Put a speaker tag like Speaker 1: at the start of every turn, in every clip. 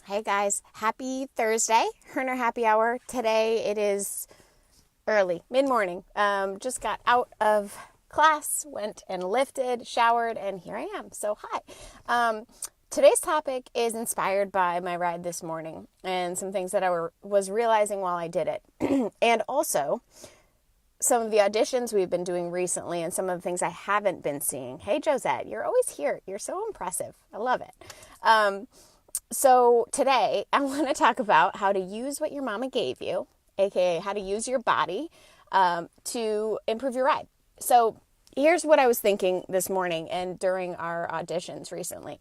Speaker 1: Hey guys, happy Thursday, Hoerner Happy Hour. Today it is early, mid-morning. Just got out of class, went and lifted, showered, and here I am. So hi. Today's topic is inspired by my ride this morning and some things that I was realizing while I did it. And also some of the auditions we've been doing recently and some of the things I haven't been seeing. Hey Josette, you're always here. You're so impressive. I love it. So today I want to talk about how to use what your mama gave you, aka how to use your body to improve your ride. So here's what I was thinking this morning and during our auditions recently.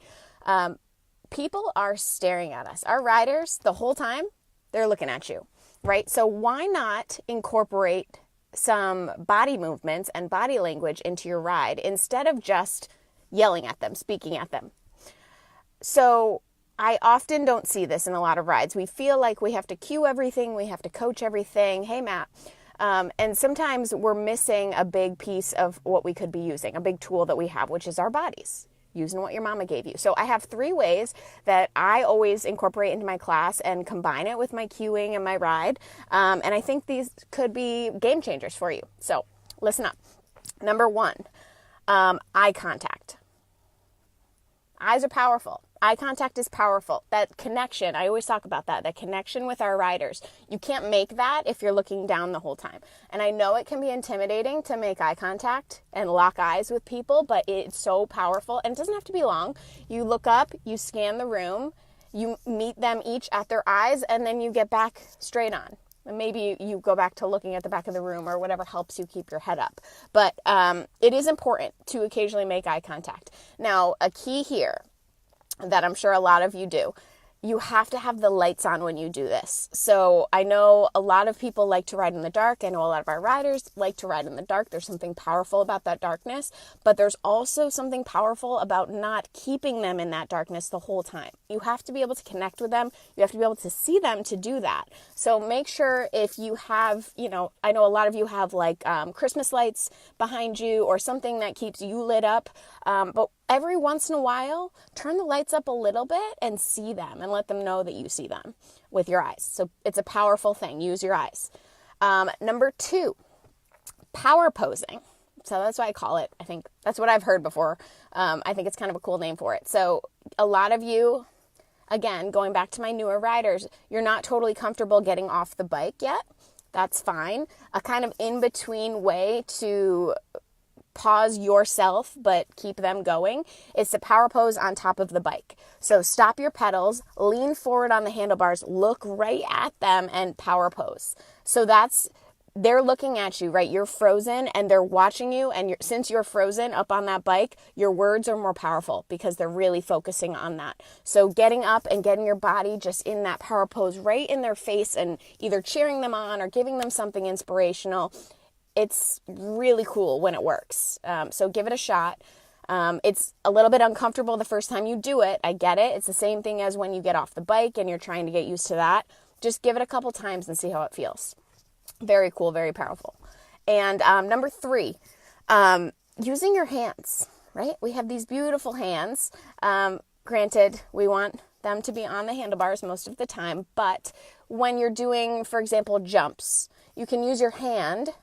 Speaker 1: People are staring at us. Our riders, the whole time, they're looking at you, right? So why not incorporate some body movements and body language into your ride instead of just yelling at them, speaking at them? So I often don't see this in a lot of rides. We feel like we have to cue everything, we have to coach everything. Hey, Matt. And sometimes we're missing a big piece of what we could be using, a big tool that we have, which is our bodies, using what your mama gave you. So I have 3 ways that I always incorporate into my class and combine it with my cueing and my ride. And I think these could be game changers for you. So listen up. Number 1, eye contact. Eyes are powerful. Eye contact is powerful. That connection, I always talk about that connection with our riders. You can't make that if you're looking down the whole time. And I know it can be intimidating to make eye contact and lock eyes with people, but it's so powerful. And it doesn't have to be long. You look up, you scan the room, you meet them each at their eyes, and then you get back straight on. And maybe you go back to looking at the back of the room or whatever helps you keep your head up. But it is important to occasionally make eye contact. Now, a key here that I'm sure a lot of you do, you have to have the lights on when you do this. So I know a lot of people like to ride in the dark. I know a lot of our riders like to ride in the dark. There's something powerful about that darkness, but there's also something powerful about not keeping them in that darkness the whole time. You have to be able to connect with them. You have to be able to see them to do that. So make sure if you have, I know a lot of you have like Christmas lights behind you or something that keeps you lit up, but every once in a while, turn the lights up a little bit and see them and let them know that you see them with your eyes. So it's a powerful thing. Use your eyes. Number 2, power posing. So that's what I call it. I think that's what I've heard before. I think it's kind of a cool name for it. So a lot of you, again, going back to my newer riders, you're not totally comfortable getting off the bike yet. That's fine. A kind of in-between way to pause yourself but keep them going. It's a power pose on top of the bike. So stop your pedals, lean forward on the handlebars, look right at them and power pose. So they're looking at you, right? You're frozen and they're watching you, and since you're frozen up on that bike, your words are more powerful because they're really focusing on that. So getting up and getting your body just in that power pose right in their face and either cheering them on or giving them something inspirational. It's really cool when it works. So give it a shot. It's a little bit uncomfortable the first time you do it. I get it. It's the same thing as when you get off the bike and you're trying to get used to that. Just give it a couple times and see how it feels. Very cool, very powerful. And number 3, using your hands, right? We have these beautiful hands. Granted, we want them to be on the handlebars most of the time, but when you're doing, for example, jumps, you can use your hand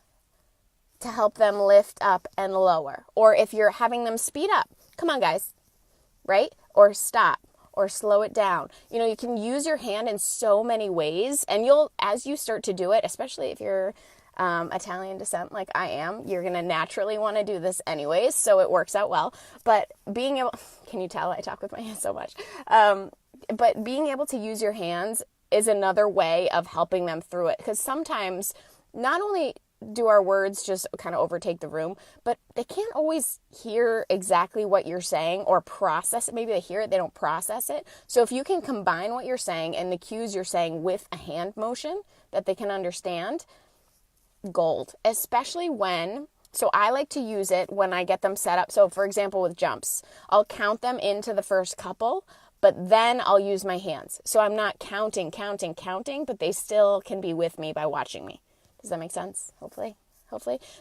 Speaker 1: to help them lift up and lower. Or if you're having them speed up, come on guys, right? Or stop or slow it down. You can use your hand in so many ways, and as you start to do it, especially if you're Italian descent like I am, you're going to naturally want to do this anyways, so it works out well. But can you tell I talk with my hands so much? But being able to use your hands is another way of helping them through it, because sometimes not only do our words just kind of overtake the room, but they can't always hear exactly what you're saying or process it. Maybe they hear it, they don't process it. So if you can combine what you're saying and the cues you're saying with a hand motion that they can understand, gold. Especially so I like to use it when I get them set up. So for example, with jumps, I'll count them into the first couple, but then I'll use my hands. So I'm not counting, but they still can be with me by watching me. Does that make sense? Hopefully.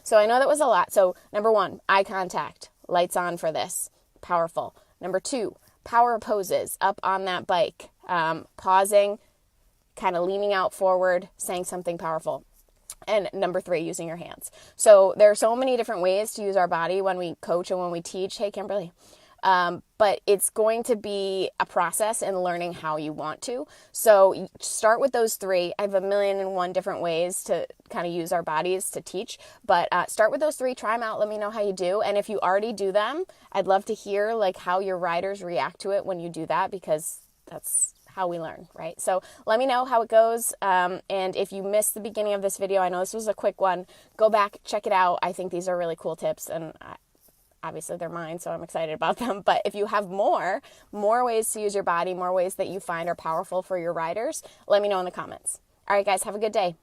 Speaker 1: So I know that was a lot. So number 1, eye contact. Lights on for this. Powerful. Number 2, power poses up on that bike, pausing, kind of leaning out forward, saying something powerful. And number 3, using your hands. So there are so many different ways to use our body when we coach and when we teach. Hey, Kimberly. But it's going to be a process in learning how you want to. So start with those 3. I have 1,000,001 different ways to kind of use our bodies to teach, but start with those 3, try them out. Let me know how you do. And if you already do them, I'd love to hear like how your riders react to it when you do that, because that's how we learn, right? So let me know how it goes. And if you missed the beginning of this video, I know this was a quick one, go back, check it out. I think these are really cool tips, and obviously they're mine, so I'm excited about them. But if you have more ways to use your body, more ways that you find are powerful for your riders, let me know in the comments. All right, guys, have a good day.